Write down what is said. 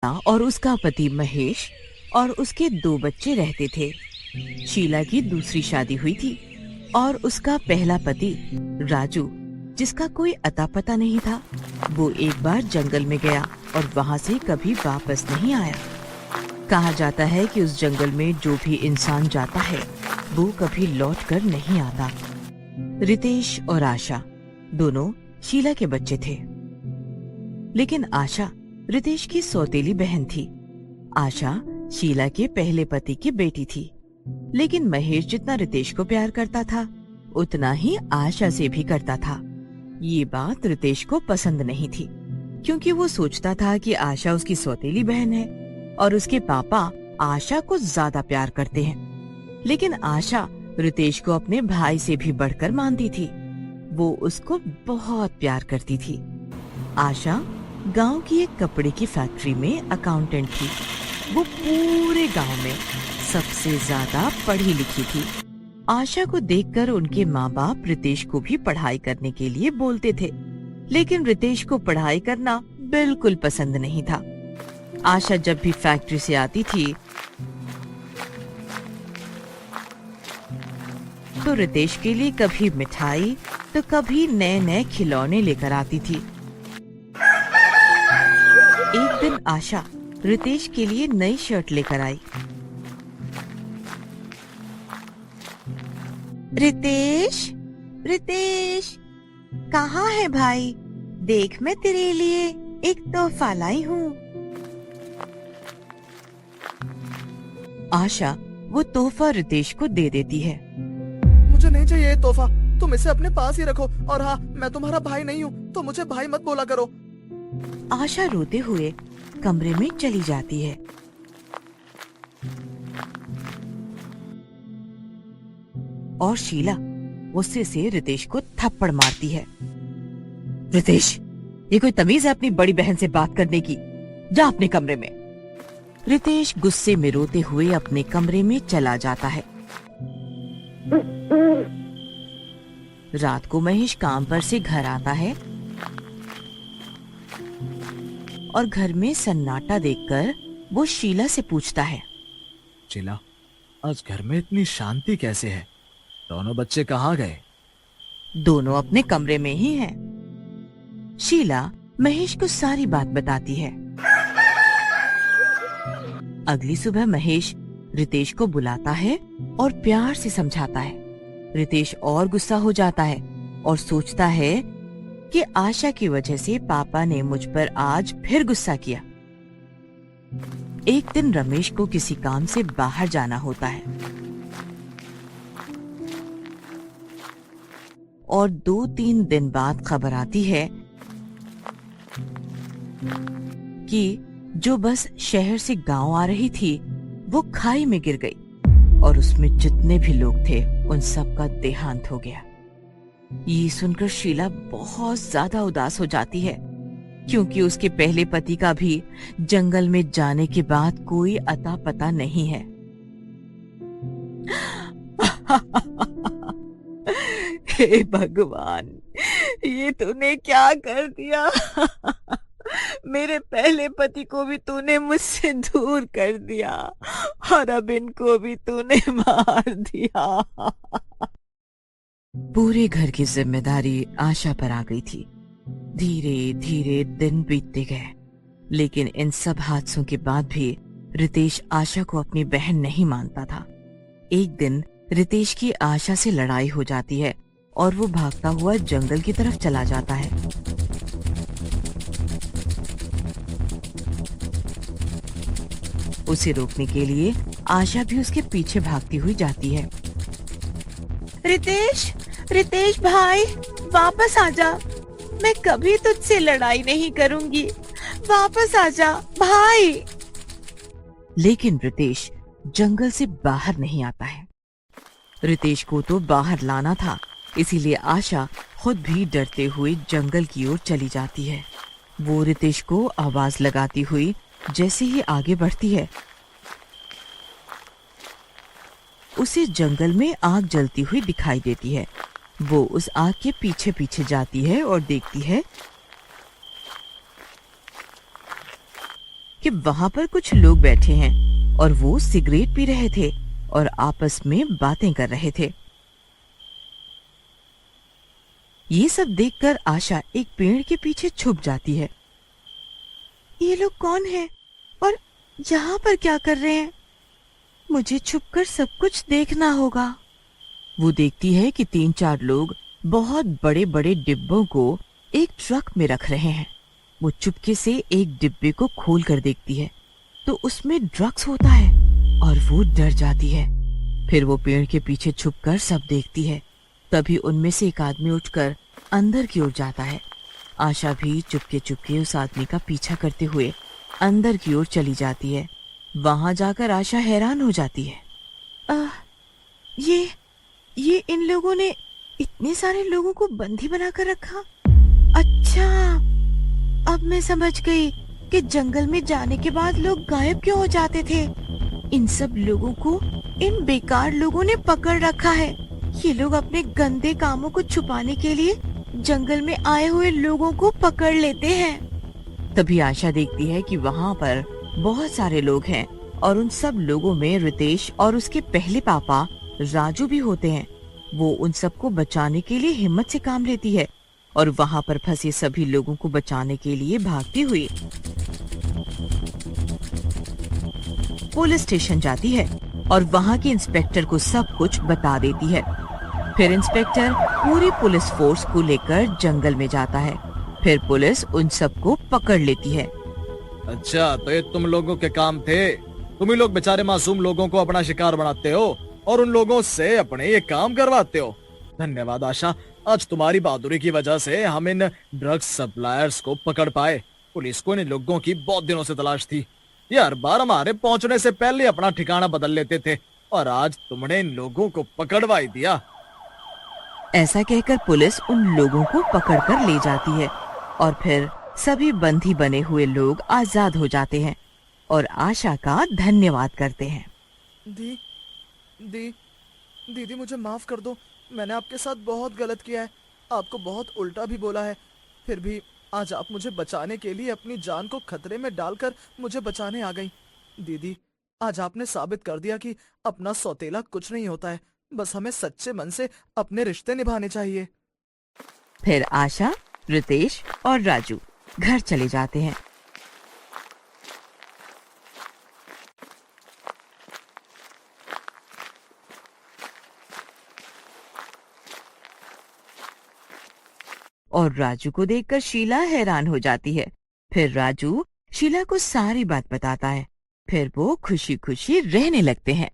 और उसका पति महेश और उसके 2 बच्चे रहते थे। शीला की दूसरी शादी हुई थी और उसका पहला पति राजू, जिसका कोई अता पता नहीं था, वो एक बार जंगल में गया और वहां से कभी वापस नहीं आया। कहा जाता है कि उस जंगल में जो भी इंसान जाता है वो कभी लौट कर नहीं आता। रितेश और आशा दोनों शीला के बच्चे थे, लेकिन आशा रितेश की सौतेली बहन थी। आशा शीला के पहले पति की बेटी थी, लेकिन महेश जितना रितेश को प्यार करता था उतना ही आशा से भी करता था। ये बात रितेश को पसंद नहीं थी, क्योंकि वो सोचता था कि आशा उसकी सौतेली बहन है और उसके पापा आशा को ज्यादा प्यार करते हैं। लेकिन आशा रितेश को अपने भाई से भी बढ़कर मानती थी। वो उसको बहुत प्यार करती थी। आशा गांव की एक कपड़े की फैक्ट्री में अकाउंटेंट थी। वो पूरे गांव में सबसे ज्यादा पढ़ी लिखी थी। आशा को देखकर उनके माँ बाप रितेश को भी पढ़ाई करने के लिए बोलते थे, लेकिन रितेश को पढ़ाई करना बिल्कुल पसंद नहीं था। आशा जब भी फैक्ट्री से आती थी तो रितेश के लिए कभी मिठाई तो कभी नए नए खिलौने लेकर आती थी। एक दिन आशा रितेश के लिए नई शर्ट लेकर आई। रितेश, रितेश, कहाँ है भाई? देख, मैं तेरे लिए एक तोहफा लाई हूँ। आशा वो तोहफा रितेश को दे देती है। मुझे नहीं चाहिए ये तोहफा, तुम इसे अपने पास ही रखो। और हाँ, मैं तुम्हारा भाई नहीं हूँ, तो मुझे भाई मत बोला करो। आशा रोते हुए कमरे में चली जाती है। और शीला गुस्से से रितेश को थप्पड़ मारती है। रितेश, ये कोई तमीज है अपनी बड़ी बहन से बात करने की? जा अपने कमरे में। रितेश गुस्से में रोते हुए अपने कमरे में चला जाता है। रात को महेश काम पर से घर आता है और घर में सन्नाटा देखकर वो शीला से पूछता है, शीला, आज घर में इतनी शांति कैसे है? दोनों बच्चे कहाँ गए? दोनों अपने कमरे में ही हैं। शीला महेश को सारी बात बताती है। अगली सुबह महेश रितेश को बुलाता है और प्यार से समझाता है। रितेश और गुस्सा हो जाता है और सोचता है कि आशा की वजह से पापा ने मुझ पर आज फिर गुस्सा किया। एक दिन रमेश को किसी काम से बाहर जाना होता है और 2-3 दिन बाद खबर आती है कि जो बस शहर से गांव आ रही थी वो खाई में गिर गई और उसमें जितने भी लोग थे उन सब का देहांत हो गया। ये सुनकर शीला बहुत ज्यादा उदास हो जाती है, क्योंकि उसके पहले पति का भी जंगल में जाने के बाद कोई अता पता नहीं है। हे भगवान, ये तूने क्या कर दिया? मेरे पहले पति को भी तूने मुझसे दूर कर दिया और अब इनको भी तूने मार दिया। पूरे घर की जिम्मेदारी आशा पर आ गई थी। धीरे धीरे दिन बीतते गए, लेकिन इन सब हादसों के बाद भी रितेश आशा को अपनी बहन नहीं मानता था। एक दिन रितेश की आशा से लड़ाई हो जाती है और वो भागता हुआ जंगल की तरफ चला जाता है। उसे रोकने के लिए आशा भी उसके पीछे भागती हुई जाती है। रितेश, रितेश भाई, वापस आजा। मैं कभी तुझसे लड़ाई नहीं करूंगी। वापस आजा भाई। लेकिन रितेश जंगल से बाहर नहीं आता है। रितेश को तो बाहर लाना था, इसीलिए आशा खुद भी डरते हुए जंगल की ओर चली जाती है। वो रितेश को आवाज लगाती हुई जैसे ही आगे बढ़ती है, उसे जंगल में आग जलती हुई दिखाई देती है। वो उस आग के पीछे पीछे जाती है और देखती है कि वहाँ पर कुछ लोग बैठे हैं और वो सिगरेट पी रहे थे और आपस में बातें कर रहे थे। ये सब देखकर आशा एक पेड़ के पीछे छुप जाती है। ये लोग कौन हैं और यहाँ पर क्या कर रहे हैं? मुझे छुपकर सब कुछ देखना होगा। वो देखती है कि 3-4 लोग बहुत बड़े बड़े डिब्बों को एक ट्रक में रख रहे हैं। वो चुपके से एक डिब्बे को खोल कर देखती है तो उसमें ड्रग्स होता है और वो डर जाती है। फिर वो पेड़ के पीछे छुपकर सब देखती है। तभी उनमें से एक आदमी उठकर अंदर की ओर जाता है। आशा भी चुपके चुपके उस आदमी का पीछा करते हुए अंदर की ओर चली जाती है। वहां जाकर आशा हैरान हो जाती है। ये इन लोगों ने इतने सारे लोगों को बंदी बनाकर रखा। अच्छा, अब मैं समझ गई कि जंगल में जाने के बाद लोग गायब क्यों हो जाते थे। इन सब लोगों को इन बेकार लोगों ने पकड़ रखा है। ये लोग अपने गंदे कामों को छुपाने के लिए जंगल में आए हुए लोगों को पकड़ लेते हैं। तभी आशा देखती है कि वहाँ पर बहुत सारे लोग हैं और उन सब लोगों में रितेश और उसके पहले पापा राजू भी होते हैं। वो उन सबको बचाने के लिए हिम्मत से काम लेती है और वहाँ पर फंसे सभी लोगों को बचाने के लिए भागती हुई पुलिस स्टेशन जाती है और वहाँ के इंस्पेक्टर को सब कुछ बता देती है। फिर इंस्पेक्टर पूरी पुलिस फोर्स को लेकर जंगल में जाता है। फिर पुलिस उन सबको पकड़ लेती है। अच्छा, तो ये तुम लोगों के काम थे। तुम ही लोग बेचारे मासूम लोगों को अपना शिकार बनाते हो और उन लोगों से अपने ये काम करवाते हो। धन्यवाद आशा, आज तुम्हारी बहादुरी की वजह से हम इन ड्रग्स सप्लायर्स को पकड़ पाए। पुलिस को इन लोगों की बहुत दिनों से तलाश थी। ये हर बार हमारे पहुंचने से पहले अपना ठिकाना बदल लेते थे और आज तुमने इन लोगों को पकड़वा ही दिया। ऐसा कहकर पुलिस उन लोगों को पकड़कर ले जाती है और फिर सभी बंदी बने हुए लोग आजाद हो जाते हैं और आशा का धन्यवाद करते हैं। दीदी मुझे माफ कर दो। मैंने आपके साथ बहुत गलत किया है, आपको बहुत उल्टा भी बोला है। फिर भी आज आप मुझे बचाने के लिए अपनी जान को खतरे में डालकर मुझे बचाने आ गई। दीदी, आज आपने साबित कर दिया कि अपना सौतेला कुछ नहीं होता है। बस हमें सच्चे मन से अपने रिश्ते निभाने चाहिए। फिर आशा, रितेश और राजू घर चले जाते हैं। और राजू को देखकर शीला हैरान हो जाती है। फिर राजू शीला को सारी बात बताता है। फिर वो खुशी खुशी रहने लगते हैं।